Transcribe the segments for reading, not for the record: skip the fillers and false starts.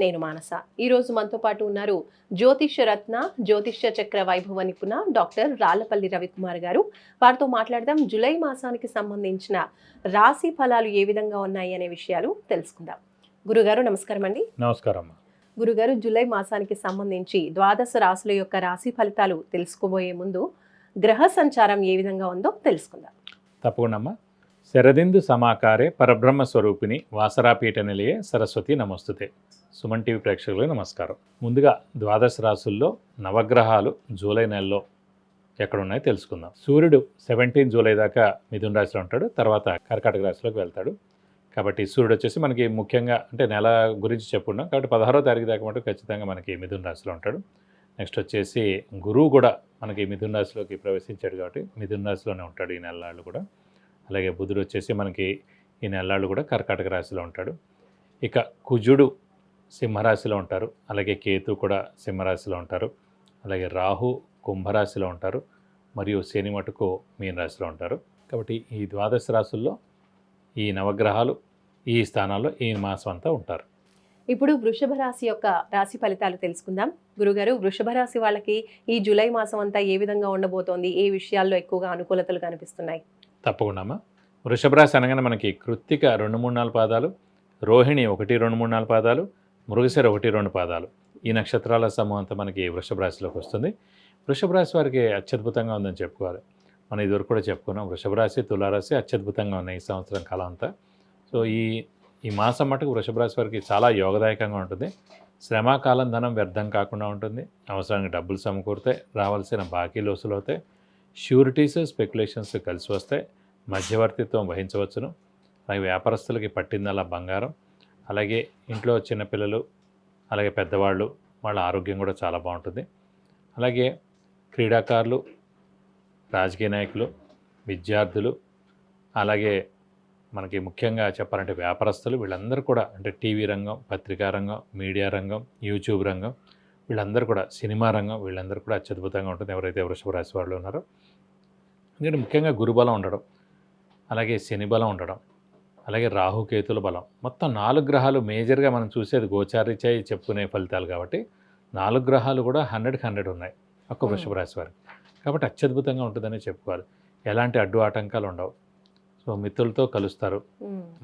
నేను మానస. ఈరోజు మనతో పాటు ఉన్నారు జ్యోతిష్య రత్న, జ్యోతిష్య చక్ర వైభవ నిపుణ డాక్టర్ రాళ్లపల్లి రవికుమార్ గారు. వారితో మాట్లాడదాం. జూలై మాసానికి సంబంధించిన రాశి ఫలాలు ఏ విధంగా ఉన్నాయి అనే విషయాలు తెలుసుకుందాం. గురుగారు నమస్కారం అండి. నమస్కారం. గురుగారు, జూలై మాసానికి సంబంధించి ద్వాదశ రాశుల యొక్క రాశి ఫలితాలు తెలుసుకోబోయే ముందు గ్రహ సంచారం ఏ విధంగా ఉందో తెలుసుకుందాం. తప్పకుండా అమ్మా. శరదిందు సమాకారే పరబ్రహ్మ స్వరూపిణి వాసరాపీఠ నిలయే సరస్వతి నమస్తుతే. సుమన్ టీవీ ప్రేక్షకులకు నమస్కారం. ముందుగా ద్వాదశ రాశుల్లో నవగ్రహాలు జూలై నెలలో ఎక్కడున్నాయో తెలుసుకుందాం. సూర్యుడు 17 జూలై దాకా మిథున రాశిలో ఉంటాడు, తర్వాత కర్కాటక రాశిలోకి వెళ్తాడు. కాబట్టి సూర్యుడు వచ్చేసి మనకి ముఖ్యంగా అంటే నెల గురించి చెప్పుకున్నాం కాబట్టి 16వ తారీఖు దాకా మటు ఖచ్చితంగా మనకి మిథున రాశిలో ఉంటాడు. నెక్స్ట్ వచ్చేసి గురువు కూడా మనకి మిథున రాశిలోకి ప్రవేశించాడు కాబట్టి మిథున రాశిలోనే ఉంటాడు ఈ నెలలు కూడా. అలాగే బుధుడు వచ్చేసి మనకి ఈ నెలలు కూడా కర్కాటక రాశిలో ఉంటాడు. ఇక కుజుడు సింహరాశిలో ఉంటారు, అలాగే కేతు కూడా సింహరాశిలో ఉంటారు, అలాగే రాహు కుంభరాశిలో ఉంటారు, మరియు శని మటుకు మీన రాశిలో ఉంటారు. కాబట్టి ఈ ద్వాదశ రాశుల్లో ఈ నవగ్రహాలు ఈ స్థానాల్లో ఈ మాసం అంతా ఉంటారు. ఇప్పుడు వృషభ రాశి యొక్క రాశి ఫలితాలు తెలుసుకుందాం. గురుగారు, వృషభ రాశి వాళ్ళకి ఈ జూలై మాసం అంతా ఏ విధంగా ఉండబోతోంది? ఏ విషయాల్లో ఎక్కువగా అనుకూలతలు కనిపిస్తున్నాయి? తప్పకుండా అమ్మా. వృషభ రాశి అనగానే మనకి కృత్తిక 2, 3, 4 పాదాలు, రోహిణి 1, 2, 3, 4 పాదాలు, మృగశిర 1, 2 పాదాలు, ఈ నక్షత్రాల సమూహం అంతా మనకి వృషభ రాశిలోకి వస్తుంది. వృషభ రాశి వారికి అత్యద్భుతంగా ఉందని చెప్పుకోవాలి. మనం ఇదివరకు కూడా చెప్పుకున్నాం, వృషభ రాశి తులారాశి అత్యద్భుతంగా ఉన్నాయి ఈ సంవత్సరం కాలం అంతా. సో ఈ మాసం మటుకు వృషభ రాశి వారికి చాలా యోగదాయకంగా ఉంటుంది. శ్రమకాలం ధనం వ్యర్థం కాకుండా ఉంటుంది, అవసరానికి డబ్బులు సమకూరుతాయి, రావాల్సిన బాకీలు వసూలవుతాయి, ష్యూరిటీస్ స్పెక్యులేషన్స్ కలిసి వస్తాయి, మధ్యవర్తిత్వం వహించవచ్చును. అలాగే వ్యాపారస్తులకి పట్టిందల్లా బంగారం, అలాగే ఇంట్లో చిన్నపిల్లలు అలాగే పెద్దవాళ్ళు వాళ్ళ ఆరోగ్యం కూడా చాలా బాగుంటుంది. అలాగే క్రీడాకారులు, రాజకీయ నాయకులు, విద్యార్థులు, అలాగే మనకి ముఖ్యంగా చెప్పాలంటే వ్యాపారస్తులు, వీళ్ళందరూ కూడా అంటే టీవీ రంగం, పత్రికా రంగం, మీడియా రంగం, యూట్యూబ్ రంగం, వీళ్ళందరూ కూడా సినిమా రంగం, వీళ్ళందరూ కూడా అత్యద్భుతంగా ఉంటుంది ఎవరైతే వృషభ రాశి వాళ్ళు ఉన్నారో. ఎందుకంటే ముఖ్యంగా గురుబలం ఉండడం, అలాగే శని బలం ఉండడం, అలాగే రాహుకేతుల బలం, మొత్తం 4 గ్రహాలు మేజర్గా మనం చూసేది గోచారీత్యా చెప్పుకునే ఫలితాలు కాబట్టి 4 గ్రహాలు కూడా 100కి 100 ఉన్నాయి ఒక్క వృషభ రాశి వారికి. కాబట్టి అత్యద్భుతంగా ఉంటుందని చెప్పుకోవాలి. ఎలాంటి అడ్డు ఆటంకాలు ఉండవు. సో మిత్రులతో కలుస్తారు,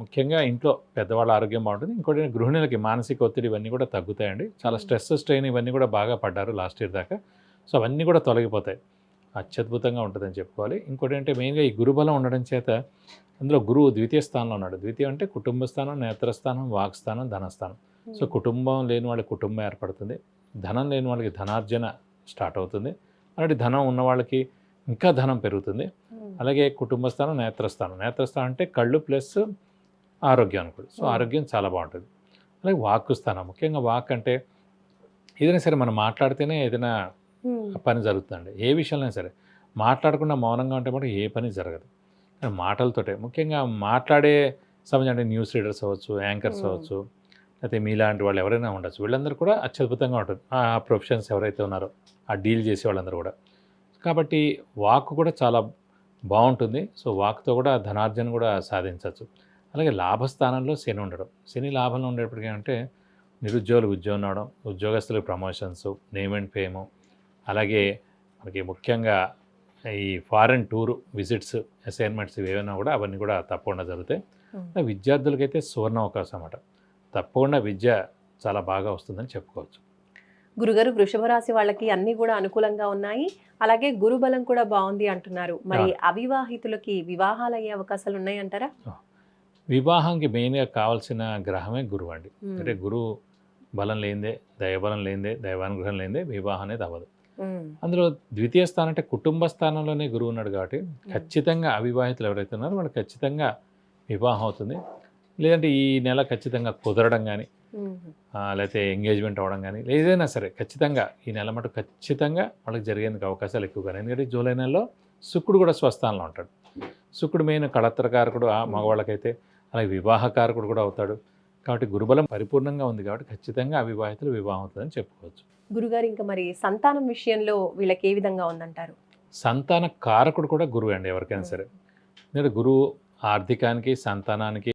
ముఖ్యంగా ఇంట్లో పెద్దవాళ్ళ ఆరోగ్యం బాగుంటుంది. ఇంకోటి గృహిణులకి మానసిక ఒత్తిడి ఇవన్నీ కూడా తగ్గుతాయండి. చాలా స్ట్రెస్ స్ట్రెయిన్ ఇవన్నీ కూడా బాగా పడ్డారు లాస్ట్ ఇయర్ దాకా. సో అవన్నీ కూడా తొలగిపోతాయి. అత్యద్భుతంగా ఉంటుందని చెప్పుకోవాలి. ఇంకోటి అంటే మెయిన్గా ఈ గురుబలం ఉండడం చేత అందులో గురువు ద్వితీయ స్థానంలో ఉన్నాడు. ద్వితీయం అంటే కుటుంబ స్థానం, నేత్రస్థానం, వాక్స్థానం, ధనస్థానం. సో కుటుంబం లేని వాళ్ళకి కుటుంబం ఏర్పడుతుంది, ధనం లేని వాళ్ళకి ధనార్జన స్టార్ట్ అవుతుంది, అలాంటి ధనం ఉన్న వాళ్ళకి ఇంకా ధనం పెరుగుతుంది. అలాగే కుటుంబ స్థానం, నేత్రస్థానం. నేత్రస్థానం అంటే కళ్ళు ప్లస్ ఆరోగ్యం అనుకోండి. సో ఆరోగ్యం చాలా బాగుంటుంది. అలాగే వాక్కు స్థానం, ముఖ్యంగా వాక్ అంటే ఏదైనా సరే మనం మాట్లాడితేనే ఏదైనా పని జరుగుతుందండి. ఏ విషయంలో సరే మాట్లాడకుండా మౌనంగా ఉంటే కూడా ఏ పని జరగదు. మాటలతోటే ముఖ్యంగా మాట్లాడే సమయం అంటే న్యూస్ రీడర్స్ అవ్వచ్చు, యాంకర్స్ అవ్వచ్చు, అయితే మీలాంటి వాళ్ళు ఎవరైనా ఉండొచ్చు, వీళ్ళందరూ కూడా అత్యద్భుతంగా ఉంటుంది. ఆ ప్రొఫెషన్స్ ఎవరైతే ఉన్నారో ఆ డీల్ చేసే వాళ్ళందరూ కూడా. కాబట్టి వాక్ కూడా చాలా బాగుంటుంది. సో వాక్తో కూడా ధనార్జన కూడా సాధించవచ్చు. అలాగే లాభస్థానంలో శని ఉండడం, శని లాభంలో ఉండేప్పటికీ అంటే నిరుద్యోగులకు ఉద్యోగం రావడం, ఉద్యోగస్తులకు ప్రమోషన్స్, నేమ్ అండ్ ఫేము, అలాగే మనకి ముఖ్యంగా ఈ ఫారెన్ టూర్ విజిట్స్, అసైన్మెంట్స్ ఏవైనా కూడా అవన్నీ కూడా తప్పకుండా జరుగుతాయి. విద్యార్థులకైతే సువర్ణ అవకాశం అన్నమాట. తప్పకుండా విద్య చాలా బాగా వస్తుందని చెప్పుకోవచ్చు. గురుగారు, వృషభ రాశి వాళ్ళకి అన్ని కూడా అనుకూలంగా ఉన్నాయి, అలాగే గురుబలం కూడా బాగుంది అంటున్నారు. మరి అవివాహితులకి వివాహాలు అయ్యే అవకాశాలు ఉన్నాయంటారా? వివాహానికి మెయిన్గా కావాల్సిన గ్రహమే గురువు అండి. అంటే గురువు బలం లేనిదే, దైవబలం లేనిదే, దైవానుగ్రహం లేనిదే వివాహం అనేది అవ్వదు. అందులో ద్వితీయ స్థానం అంటే కుటుంబ స్థానంలోనే గురువు ఉన్నాడు కాబట్టి ఖచ్చితంగా అవివాహితులు ఎవరైతే ఉన్నారో వాళ్ళు ఖచ్చితంగా వివాహం అవుతుంది. లేదంటే ఈ నెల ఖచ్చితంగా కుదరడం కానీ, లేకపోతే ఎంగేజ్మెంట్ అవ్వడం కానీ, ఏదైనా సరే ఖచ్చితంగా ఈ నెల మటు ఖచ్చితంగా వాళ్ళకి జరిగేందుకు అవకాశాలు ఎక్కువగా. ఎందుకంటే జూలై నెలలో శుక్రుడు కూడా స్వస్థానంలో ఉంటాడు. శుక్రుడు మెయిన్ కళత్రకారకుడు మగవాళ్ళకైతే, అలాగే వివాహకారకుడు కూడా అవుతాడు. కాబట్టి గురుబలం పరిపూర్ణంగా ఉంది కాబట్టి ఖచ్చితంగా అవివాహితులు వివాహం అవుతుందని చెప్పుకోవచ్చు. గురుగారు, ఇంకా మరి సంతానం విషయంలో వీళ్ళకి ఏ విధంగా ఉందంటారు? సంతాన కారకుడు కూడా గురువు అండి ఎవరికైనా సరే. ఎందుకంటే గురువు ఆర్థికానికి, సంతానానికి,